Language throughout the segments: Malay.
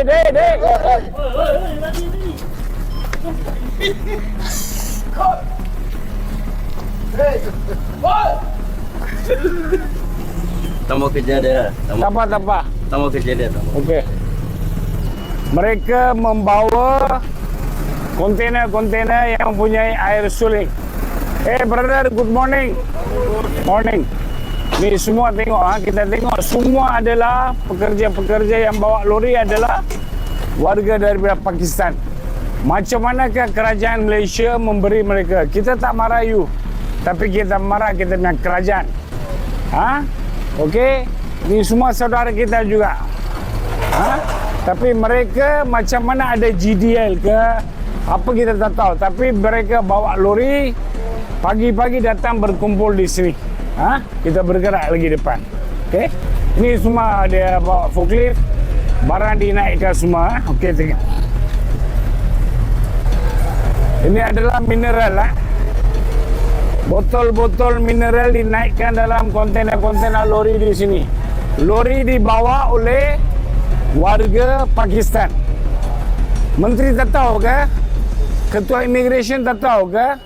dek. Tambah kerja dia. Tak apa. Tambah kerja dia. Okey. Mereka membawa kontainer-kontainer yang mempunyai air suling. Brother, good morning. Morning. Ni semua tengok, kita tengok semua adalah pekerja-pekerja yang bawa lori adalah warga daripada Pakistan. Macam manakah kerajaan Malaysia memberi mereka? Kita tak marah you, tapi kita marah kita punya kerajaan. Okey, ni semua saudara kita juga. Tapi mereka macam mana ada GDL ke apa kita tak tahu, tapi mereka bawa lori pagi-pagi datang berkumpul di sini. Kita bergerak lagi depan. Okey. Ini semua dia bawa forklift, barang dinaikkan semua. Okey, tengok. Ini adalah mineral Botol-botol mineral dinaikkan dalam kontainer-kontainer lori di sini. Lori dibawa oleh warga Pakistan. Menteri tak tahu ke? Ketua Immigration tak tahu ke?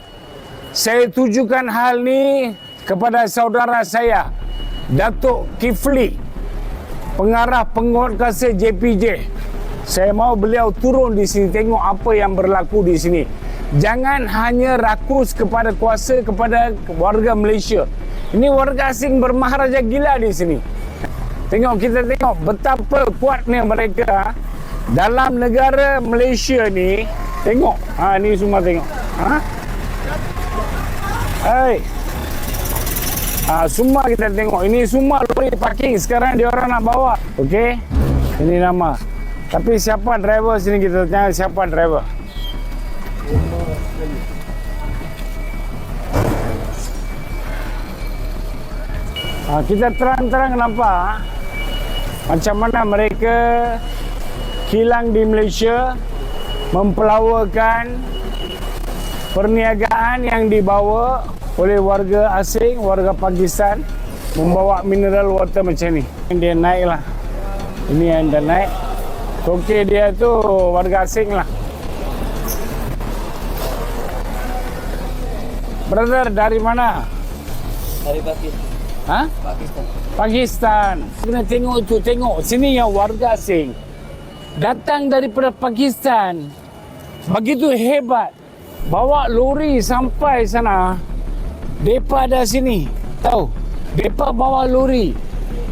Saya tujukan hal ni kepada saudara saya, Datuk Kifli, pengarah penguatkuasa JPJ. Saya mau beliau turun di sini tengok apa yang berlaku di sini. Jangan hanya rakus kepada kuasa kepada warga Malaysia. Ini warga asing bermaharaja gila di sini. Tengok, kita tengok betapa kuatnya mereka dalam negara Malaysia ni. Tengok, ni semua tengok. Semua kita tengok. Ini semua lori parking sekarang dia orang nak bawa. Okey. Ini nama. Tapi siapa driver sini, kita tanya siapa driver. Kita terang-terang nampak macam mana mereka kilang di Malaysia mempelawakan perniagaan yang dibawa oleh warga asing, warga Pakistan, membawa mineral water macam ni. Dia naik lah. Ini yang dah naik. Okey, dia tu warga asing lah. Brother, dari mana? Dari Pakistan. Pakistan. Kena tengok tu, tengok. Sini yang warga asing datang daripada Pakistan. Begitu hebat. Bawa lori sampai sana. Depa ada sini. Tahu? Depa bawa lori.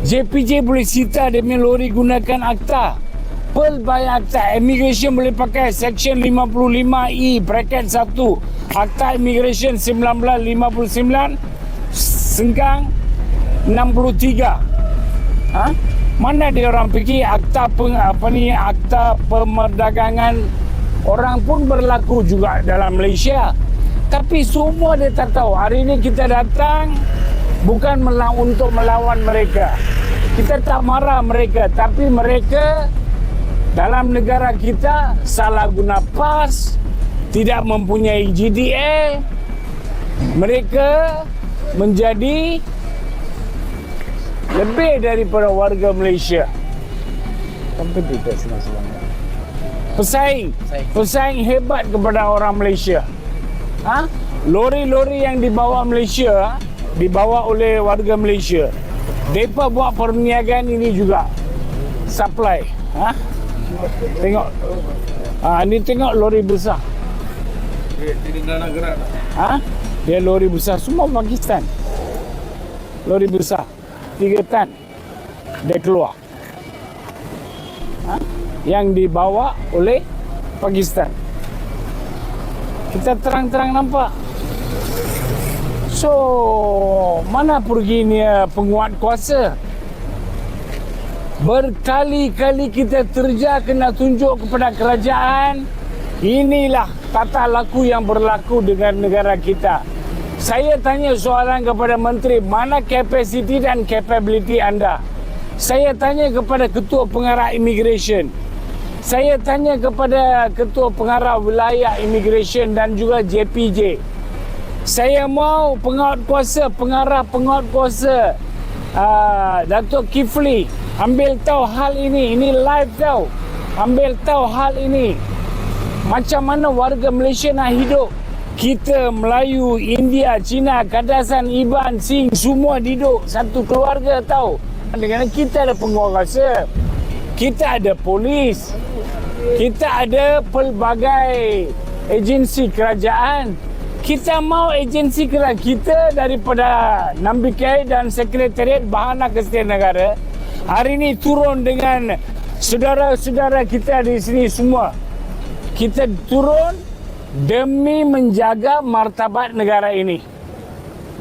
JPJ boleh sita dia punya lori gunakan akta. Pearl by akta. Immigration boleh pakai Section 55E bracket 1. Akta Immigration 1959 Sengkang 63. Mana dia orang fikir akta akta pemerdagangan orang pun berlaku juga dalam Malaysia. Tapi semua dia tak tahu. Hari ini kita datang bukan untuk melawan mereka. Kita tak marah mereka, tapi mereka dalam negara kita salah guna PAS, tidak mempunyai GDL. Mereka menjadi lebih daripada warga Malaysia. Kompetitor senang-senang. Pesaing hebat kepada orang Malaysia. Lori-lori yang dibawa Malaysia dibawa oleh warga Malaysia. Mereka buat perniagaan ini juga. Supply. Tengok. Ini tengok lori besar. Dia lori besar. Semua Pakistan. Lori besar. 3 tan. Dia keluar. Yang dibawa oleh Pakistan. Kita terang-terang nampak. So, mana perginya penguat kuasa? Berkali-kali kita terja kena tunjuk kepada kerajaan. Inilah tata laku yang berlaku dengan negara kita. Saya tanya soalan kepada menteri, mana kapasiti dan capability anda? Saya tanya kepada ketua pengarah immigration. Saya tanya kepada ketua pengarah wilayah immigration dan juga JPJ. Saya mau pengarah kuasa Datuk Kifli ambil tahu hal ini live tahu. ambil tahu hal ini. Macam mana warga Malaysia nak hidup. Kita Melayu, India, Cina, Kadasan, Iban, Sing, semua hidup satu keluarga tahu. Dengan kita ada penguasa, kita ada polis, kita ada pelbagai agensi kerajaan. Kita mau agensi kerajaan kita daripada Nambikai dan Sekretariat Bahana Kesihatan Negara hari ini turun dengan saudara-saudara kita di sini semua. Kita turun demi menjaga martabat negara ini.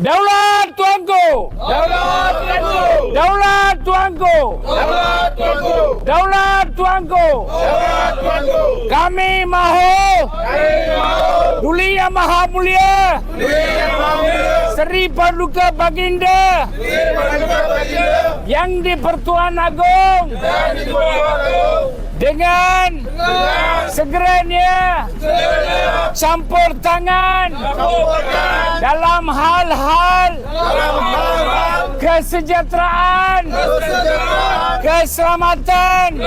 Daulat tuanku! Daulat tuanku! Daulat tuanku! Daulat tuanku! Daulat tuanku! Daulat tuanku! Kami mahu Duli Yang Maha Mulia Seri Paduka Baginda Yang di-Pertuan Agong dengan segeranya campur tangan dalam hal-hal kesejahteraan, keselamatan,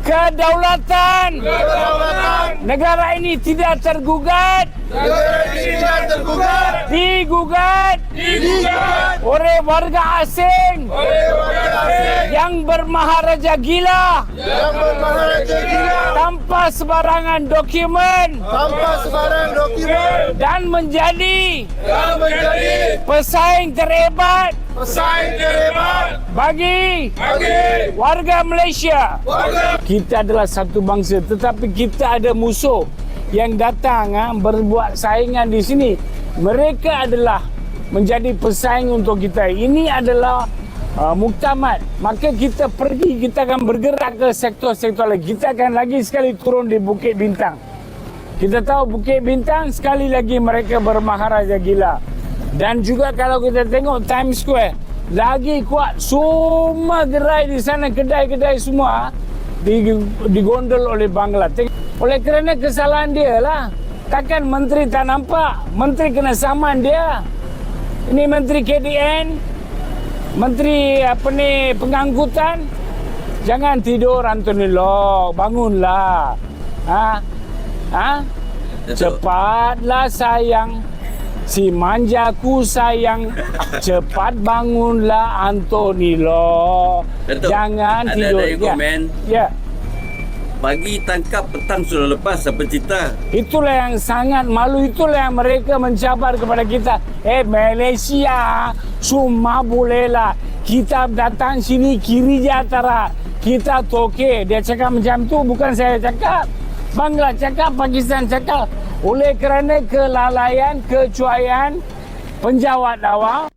kedaulatan negara ini tidak tergugat, digugat oleh warga asing yang bermaharaja gila tanpa sebarangan dokumen dan menjadi pesaing terhebat bagi warga Malaysia. Kita adalah satu bangsa, tetapi kita ada musuh yang datang berbuat saingan di sini. Mereka adalah menjadi pesaing untuk kita. Ini adalah muktamad. Maka kita pergi, kita akan bergerak ke sektor-sektor lagi. Kita akan lagi sekali turun di Bukit Bintang. Kita tahu Bukit Bintang sekali lagi mereka bermaharaja gila. Dan juga kalau kita tengok Times Square, lagi kuat. Semua gerai di sana, kedai-kedai semua digondol oleh Bangla. Oleh kerana kesalahan dia lah. Takkan menteri tak nampak. Menteri kena saman dia. Ini menteri KDN, menteri pengangkutan. Jangan tidur Anthony Loke, bangunlah. Cepatlah sayang. Si manjaku sayang, cepat bangunlah Anthony Loke. Jangan ada tidur. Ada yang komen. Ya. Pagi tangkap, petang sudah lepas. Apa cerita? Itulah yang sangat malu. Itulah yang mereka mencabar kepada kita. Malaysia, semua bolehlah. Kita datang sini kiri jatara. Kita toke. Dia cakap macam tu, bukan saya cakap. Bangla cakap, Pakistan cakap. Oleh kerana kelalaian, kecuaian penjawat awam.